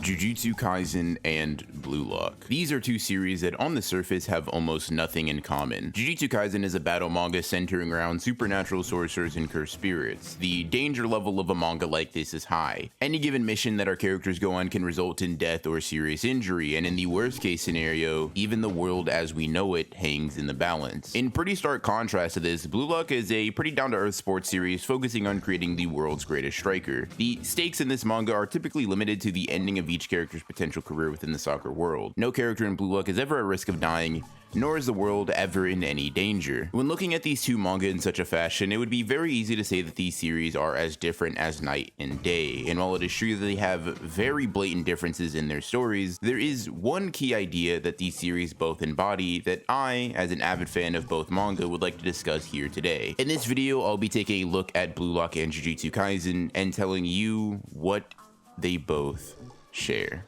Jujutsu Kaisen and Blue Lock. These are two series that on the surface have almost nothing in common. Jujutsu Kaisen is a battle manga centering around supernatural sorcerers and cursed spirits. The danger level of a manga like this is high. Any given mission that our characters go on can result in death or serious injury, and in the worst case scenario, even the world as we know it hangs in the balance. In pretty stark contrast to this, Blue Lock is a pretty down-to-earth sports series focusing on creating the world's greatest striker. The stakes in this manga are typically limited to the ending of each character's potential career within the soccer world. No character in Blue Lock is ever at risk of dying, nor is the world ever in any danger. When looking at these two manga in such a fashion, it would be very easy to say that these series are as different as night and day, and while it is true that they have very blatant differences in their stories, there is one key idea that these series both embody that I, as an avid fan of both manga, would like to discuss here today. In this video, I'll be taking a look at Blue Lock and Jujutsu Kaisen and telling you what they both share.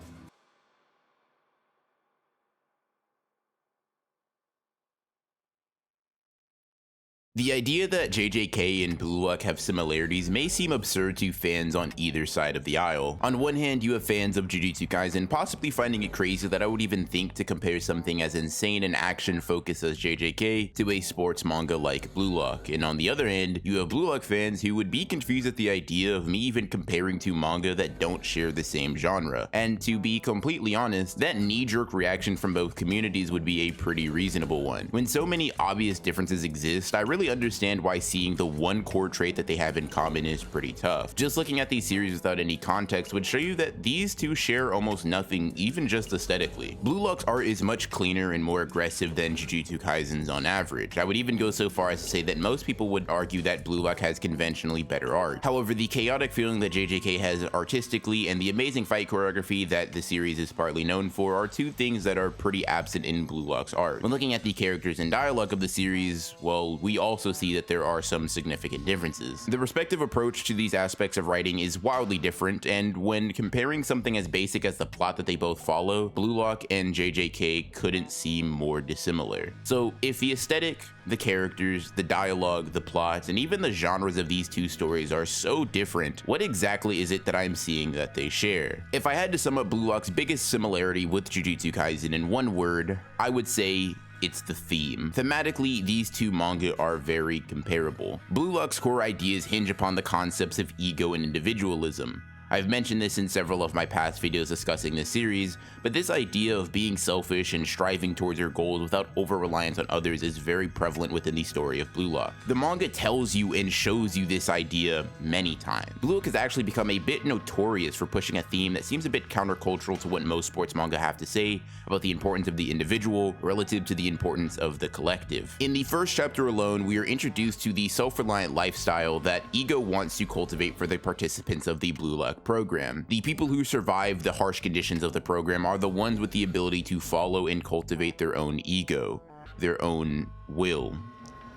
The idea that JJK and Blue Lock have similarities may seem absurd to fans on either side of the aisle. On one hand, you have fans of Jujutsu Kaisen possibly finding it crazy that I would even think to compare something as insane and action-focused as JJK to a sports manga like Blue Lock, and on the other hand, you have Blue Lock fans who would be confused at the idea of me even comparing two manga that don't share the same genre. And to be completely honest, that knee-jerk reaction from both communities would be a pretty reasonable one. When so many obvious differences exist, I really understand why seeing the one core trait that they have in common is pretty tough. Just looking at these series without any context would show you that these two share almost nothing, even just aesthetically. Blue Lock's art is much cleaner and more aggressive than Jujutsu Kaisen's on average. I would even go so far as to say that most people would argue that Blue Lock has conventionally better art. However, the chaotic feeling that JJK has artistically and the amazing fight choreography that the series is partly known for are two things that are pretty absent in Blue Lock's art. When looking at the characters and dialogue of the series, well, we also see that there are some significant differences. The respective approach to these aspects of writing is wildly different, and when comparing something as basic as the plot that they both follow, Blue Lock and JJK couldn't seem more dissimilar. So if the aesthetic, the characters, the dialogue, the plots, and even the genres of these two stories are so different, what exactly is it that I'm seeing that they share? If I had to sum up Blue Lock's biggest similarity with Jujutsu Kaisen in one word, I would say it's the theme. Thematically, these two manga are very comparable. Blue Lock's core ideas hinge upon the concepts of ego and individualism. I've mentioned this in several of my past videos discussing this series, but this idea of being selfish and striving towards your goals without over-reliance on others is very prevalent within the story of Blue Lock. The manga tells you and shows you this idea many times. Blue Lock has actually become a bit notorious for pushing a theme that seems a bit countercultural to what most sports manga have to say about the importance of the individual relative to the importance of the collective. In the first chapter alone, we are introduced to the self-reliant lifestyle that Ego wants to cultivate for the participants of the Blue Lock program. The people who survive the harsh conditions of the program are the ones with the ability to follow and cultivate their own ego, their own will.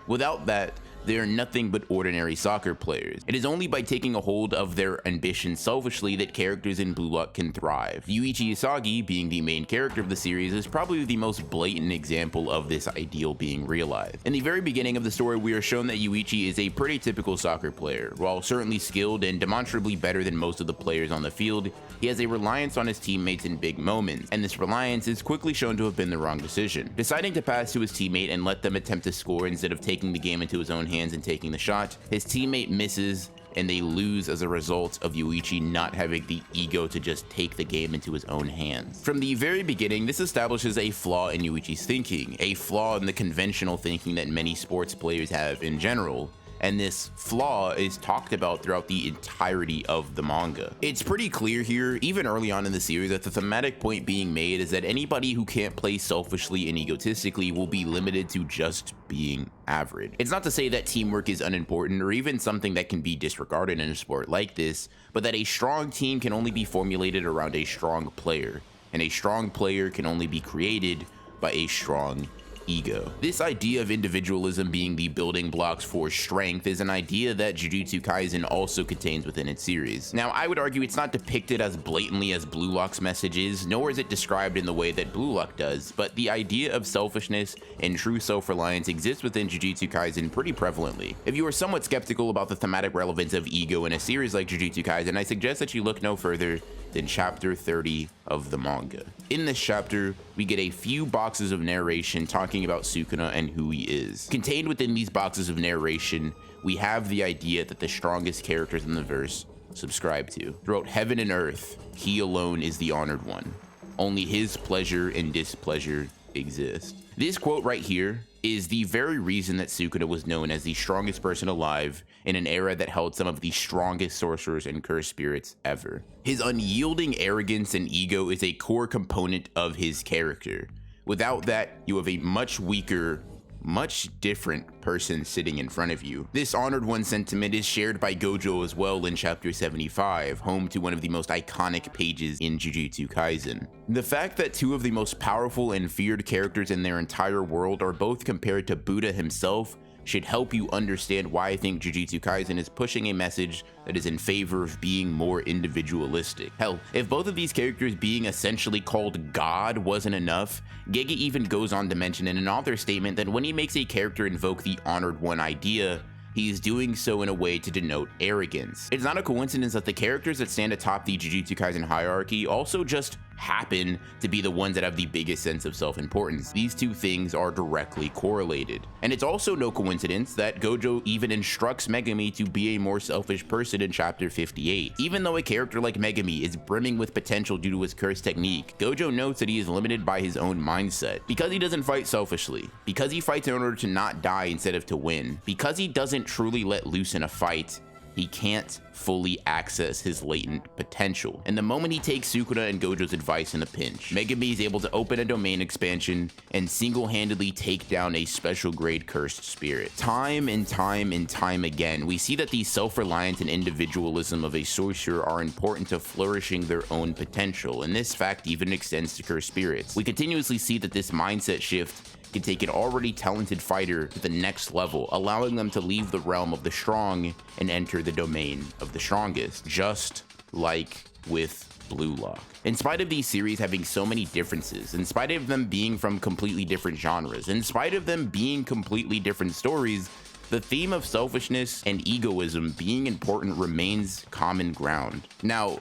Without that, they are nothing but ordinary soccer players. It is only by taking a hold of their ambition selfishly that characters in Blue Lock can thrive. Yuichi Isagi, being the main character of the series, is probably the most blatant example of this ideal being realized. In the very beginning of the story, we are shown that Yuichi is a pretty typical soccer player. While certainly skilled and demonstrably better than most of the players on the field, he has a reliance on his teammates in big moments, and this reliance is quickly shown to have been the wrong decision. Deciding to pass to his teammate and let them attempt to score instead of taking the game into his own hands and taking the shot, his teammate misses and they lose as a result of Yuichi not having the ego to just take the game into his own hands. From the very beginning, this establishes a flaw in Yuichi's thinking, a flaw in the conventional thinking that many sports players have in general. And this flaw is talked about throughout the entirety of the manga. It's pretty clear here, even early on in the series, that the thematic point being made is that anybody who can't play selfishly and egotistically will be limited to just being average. It's not to say that teamwork is unimportant or even something that can be disregarded in a sport like this, but that a strong team can only be formulated around a strong player, and a strong player can only be created by a strong ego. This idea of individualism being the building blocks for strength is an idea that Jujutsu Kaisen also contains within its series. Now, I would argue it's not depicted as blatantly as Blue Lock's message is, nor is it described in the way that Blue Lock does, but the idea of selfishness and true self-reliance exists within Jujutsu Kaisen pretty prevalently. If you are somewhat skeptical about the thematic relevance of ego in a series like Jujutsu Kaisen, I suggest that you look no further than chapter 30 of the manga. In this chapter, we get a few boxes of narration talking about Sukuna and who he is. Contained within these boxes of narration, we have the idea that the strongest characters in the verse subscribe to. Throughout heaven and earth, he alone is the honored one. Only his pleasure and displeasure exist. This quote right here is the very reason that Sukuna was known as the strongest person alive in an era that held some of the strongest sorcerers and cursed spirits ever. His unyielding arrogance and ego is a core component of his character. Without that, you have a much weaker, much different person sitting in front of you. This honored one sentiment is shared by Gojo as well in chapter 75, home to one of the most iconic pages in Jujutsu Kaisen. The fact that two of the most powerful and feared characters in their entire world are both compared to Buddha himself should help you understand why I think Jujutsu Kaisen is pushing a message that is in favor of being more individualistic. Hell, if both of these characters being essentially called God wasn't enough, Gege even goes on to mention in an author statement that when he makes a character invoke the honored one idea, he is doing so in a way to denote arrogance. It's not a coincidence that the characters that stand atop the Jujutsu Kaisen hierarchy also just happen to be the ones that have the biggest sense of self-importance. These two things are directly correlated. And it's also no coincidence that Gojo even instructs Megumi to be a more selfish person in chapter 58. Even though a character like Megumi is brimming with potential due to his curse technique, Gojo notes that he is limited by his own mindset. Because he doesn't fight selfishly, because he fights in order to not die instead of to win, because he doesn't truly let loose in a fight, he can't fully access his latent potential. And the moment he takes Sukuna and Gojo's advice in a pinch, Megumi is able to open a domain expansion and single-handedly take down a special grade cursed spirit. Time and time again, we see that the self-reliance and individualism of a sorcerer are important to flourishing their own potential, and this fact even extends to cursed spirits. We continuously see that this mindset shift can take an already talented fighter to the next level, allowing them to leave the realm of the strong and enter the domain of the strongest, just like with Blue Lock. In spite of these series having so many differences, in spite of them being from completely different genres, in spite of them being completely different stories, the theme of selfishness and egoism being important remains common ground. Now,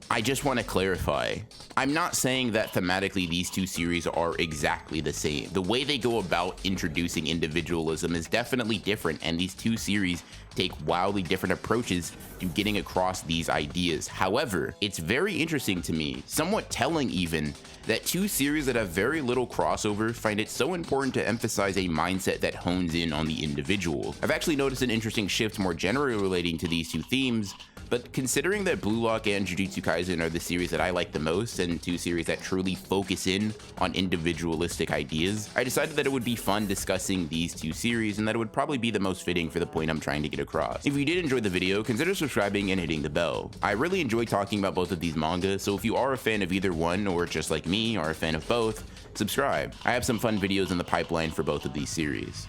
I just want to clarify, I'm not saying that thematically these two series are exactly the same. The way they go about introducing individualism is definitely different, and these two series take wildly different approaches to getting across these ideas. However, it's very interesting to me, somewhat telling even, that two series that have very little crossover find it so important to emphasize a mindset that hones in on the individual. I've actually noticed an interesting shift more generally relating to these two themes, but considering that Blue Lock and Jujutsu Kaisen are the series that I like the most, and two series that truly focus in on individualistic ideas, I decided that it would be fun discussing these two series, and that it would probably be the most fitting for the point I'm trying to get across. If you did enjoy the video, consider subscribing and hitting the bell. I really enjoy talking about both of these manga, so if you are a fan of either one, or just like me, are a fan of both, subscribe. I have some fun videos in the pipeline for both of these series.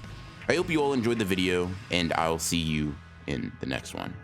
I hope you all enjoyed the video, and I'll see you in the next one.